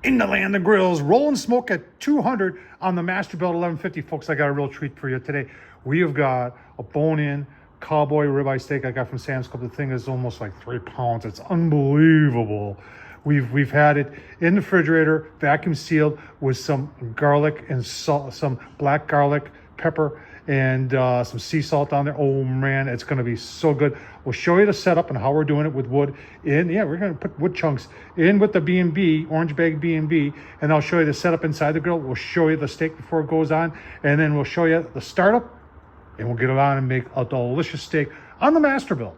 in the land of grills, rolling smoke at 200 on the Masterbuilt 1150. Folks, I got a real treat for you today. We have got a bone-in Cowboy Ribeye steak I got from Sam's Club. The thing is almost like 3 pounds. It's unbelievable. We've had it in the refrigerator, vacuum sealed, with some garlic and salt, some black garlic, pepper, and some sea salt on there. Oh man, it's gonna be so good. We'll show you the setup and how we're doing it with wood. We're gonna put wood chunks in with the B&B, orange bag B&B, and I'll show you the setup inside the grill. We'll show you the steak before it goes on, and then we'll show you the startup, and we'll get it on and make a delicious steak on the Masterbuilt.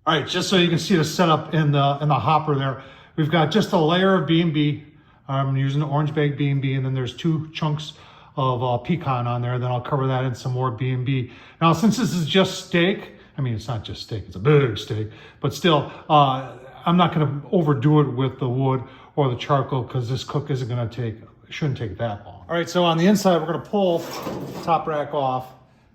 All right, just so you can see the setup in the hopper there, we've got just a layer of B&B. I'm using the orange bag B&B, and then there's 2 chunks of pecan on there. Then I'll cover that in some more B&B. Now, since this is just steak, I mean, it's not just steak, it's a big steak, but still, I'm not gonna overdo it with the wood or the charcoal because this cook shouldn't take that long. All right, so on the inside, we're gonna pull the top rack off.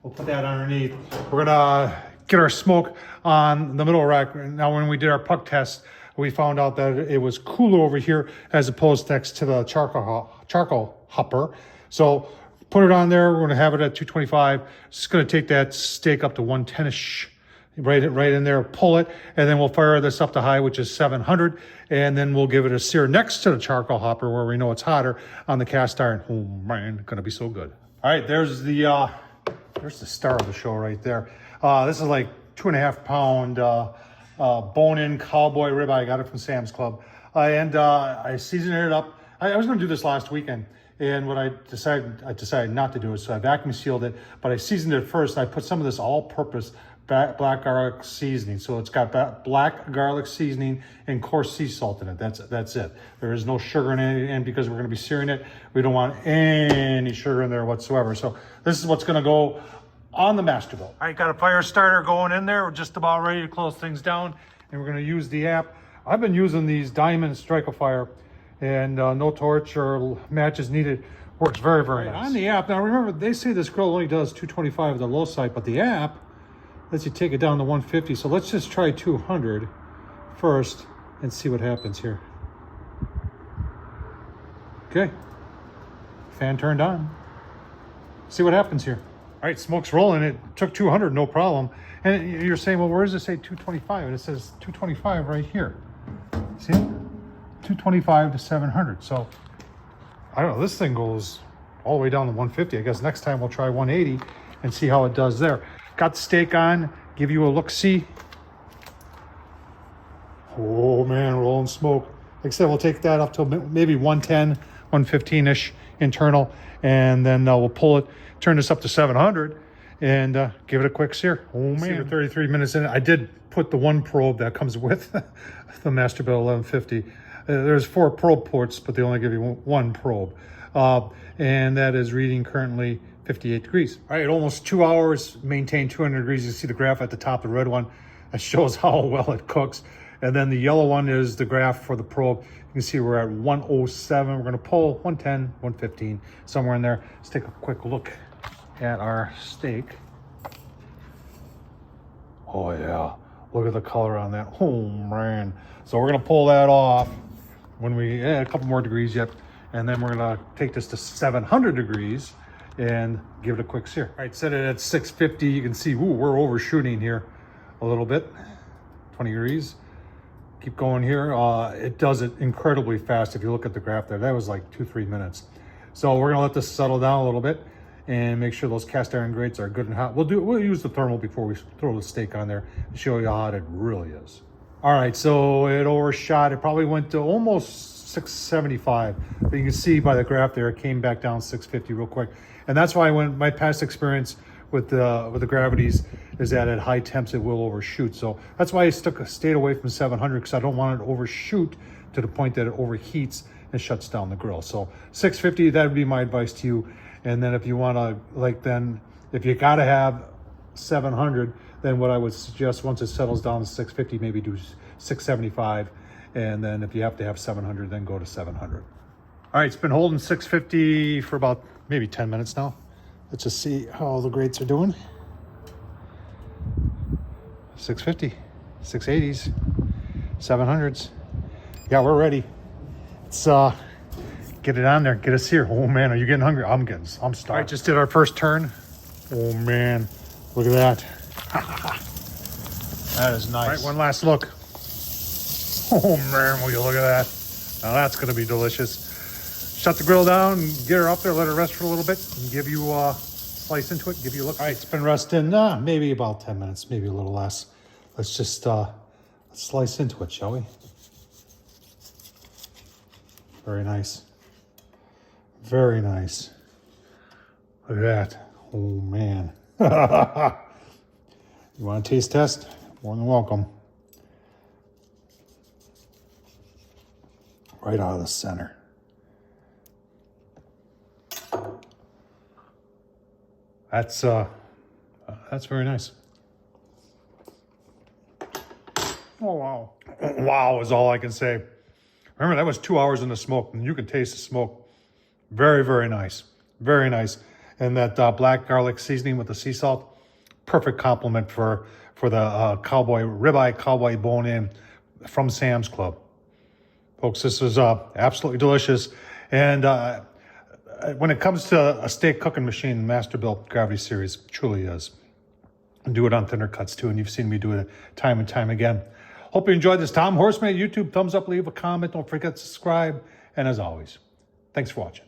We'll put that underneath. We're gonna get our smoke on the middle rack. Now, when we did our puck test, we found out that it was cooler over here as opposed next to the charcoal hopper. So put it on there. We're going to have it at 225. It's going to take that steak up to 110-ish, right in there, pull it, and then we'll fire this up to high, which is 700, and then we'll give it a sear next to the charcoal hopper where we know it's hotter on the cast iron. Oh man, going to be so good. All right, there's the star of the show right there. This is like 2.5 pound bone-in Cowboy Ribeye. I got it from Sam's Club, and I seasoned it up. I was going to do this last weekend. And what I decided not to do it, so I vacuum sealed it, but I seasoned it first. I put some of this all-purpose black garlic seasoning. So it's got black garlic seasoning and coarse sea salt in it. That's it. There is no sugar in it, and because we're going to be searing it, we don't want any sugar in there whatsoever. So this is what's going to go on the Masterbuilt. All right, got a fire starter going in there. We're just about ready to close things down, and we're going to use the app. I've been using these Diamond Strike-A-Fire, and no torch or matches needed. Works very, very nice. On the app, now remember, they say this grill only does 225 at the low side, but the app lets you take it down to 150. So let's just try 200 first and see what happens here. Okay, fan turned on. See what happens here. All right, smoke's rolling. It took 200, no problem. And you're saying, well, where does it say 225? And it says 225 right here. See it? 225 to 700. So I don't know, this thing goes all the way down to 150. I guess next time we'll try 180 and see how it does there. Got the steak on, give you a look-see. Oh man, rolling smoke. Like I said, we'll take that up to maybe 110, 115-ish internal, and then we'll pull it, turn this up to 700, and give it a quick sear. Oh man, see, 33 minutes in it. I did put the 1 probe that comes with the Masterbuilt 1150. There's 4 probe ports, but they only give you 1 probe. And that is reading currently 58 degrees. All right, almost 2 hours, maintain 200 degrees. You see the graph at the top, the red one, that shows how well it cooks. And then the yellow one is the graph for the probe. You can see we're at 107. We're gonna pull 110, 115, somewhere in there. Let's take a quick look at our steak. Oh yeah, look at the color on that. Oh man. So we're gonna pull that off when we a couple more degrees yet, and then we're gonna take this to 700 degrees and give it a quick sear. All right, set it at 650. You can see, ooh, we're overshooting here a little bit, 20 degrees. Keep going here. It does it incredibly fast. If you look at the graph there, that was like 2-3 minutes. So we're gonna let this settle down a little bit and make sure those cast iron grates are good and hot. We'll use the thermal before we throw the steak on there to show you how hot it really is. All right, so it overshot. It probably went to almost 675, but you can see by the graph there, it came back down 650 real quick. And that's why when my past experience with the gravities is that at high temps, it will overshoot. So that's why I stayed away from 700, because I don't want it to overshoot to the point that it overheats and shuts down the grill. So 650, that would be my advice to you. And then if you want to, if you got to have 700, then what I would suggest, once it settles down to 650, maybe do 675. And then if you have to have 700, then go to 700. All right, it's been holding 650 for about maybe 10 minutes now. Let's just see how the grates are doing. 650, 680s, 700s. Yeah, we're ready. It's Get it on there. Get us here. Oh man, are you getting hungry? I'm starved. All right, just did our first turn. Oh man, look at that. That is nice. All right, one last look. Oh man, will you look at that? Now that's gonna be delicious. Shut the grill down and get her up there, let her rest for a little bit, and give you slice into it, give you a look. All right, it's been resting maybe about 10 minutes, maybe a little less. Let's just let's slice into it, shall we? Very nice. Very nice. Look at that. Oh man. You want a taste test? More than welcome. Right out of the center. That's very nice. Oh wow. Wow is all I can say. Remember, that was 2 hours in the smoke, and you can taste the smoke. Very, very nice. Very nice. And that black garlic seasoning with the sea salt, perfect complement for the Cowboy Ribeye, Cowboy bone-in from Sam's Club. Folks, this is absolutely delicious. And when it comes to a steak cooking machine, Masterbuilt Gravity Series truly is. Do it on thinner cuts too, and you've seen me do it time and time again. Hope you enjoyed this. Tom Horsman, YouTube, thumbs up, leave a comment. Don't forget to subscribe. And as always, thanks for watching.